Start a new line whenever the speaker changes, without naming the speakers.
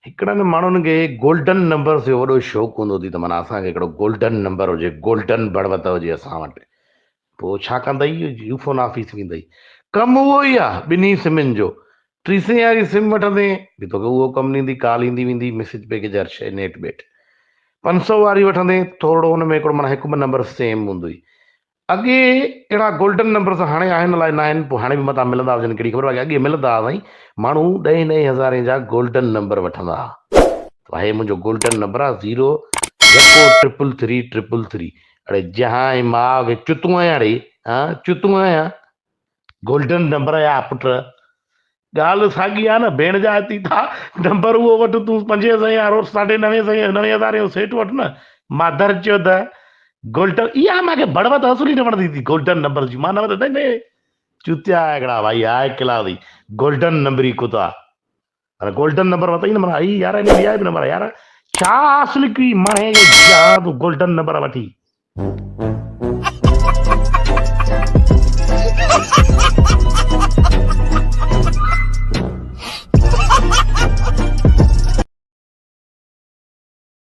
हिकिड़नि माण्हुनि खे golden number जो वॾो शौक़ु हूंदो अथई त माना असांखे हिकिड़ो गोल्डन नंबर हुजे, गोल्डन बड़वत हुजे असां वटि। पोइ छा कंदई, यूफोन ऑफिस वेंदई, कमु उहो ई आहे ॿिन्ही सिमनि जो। 300 वारी सिम वठंदे बि तोखे उहो कमु ॾींदी, कॉल ईंदी वेंदी, मैसेज पैकेज हर शइ, नेट वेट। 500 वारी वठंदे थोरो हुन में हिकिड़ो माना हिकु ॿ नंबर सेम हूंदो ई। अॻे अहिड़ा गोल्डन नंबर सां हाणे आहिनि अलाए न आहिनि, पोइ हाणे बि मथां मिलंदा हुजनि, कहिड़ी ख़बर आहे। अॻे मिलंदा हुआ साईं, माण्हू 10-10 हज़ारे जा गोल्डन नंबर वठंदा हुआ। भाई मुंहिंजो गोल्डन नंबर आहे 0 अड़े जहां मां वे चुतू आहियां रे, हाँ चुतू आहियां, गोल्डन नंबर आहे पुट। ॻाल्हि साॻी आहे न, भेण जा अची था नंबर उहो वठि तूं 500 या 9,500 जो सेट वठि न। माधर चयो त गोल्डन, इहा मूंखे बड़वत असुली न वणंदी थी गोल्डन नंबर जी। मां न वठंदे न, चुतिया हिकिड़ा भाई आहे किला थी, गोल्डन नंबरी कुता। अरे गोल्डन नंबर वतई न, माना ई यार इन वीआईपी नंबर यार, छा असली की माणे जा तू गोल्डन नंबर वठी।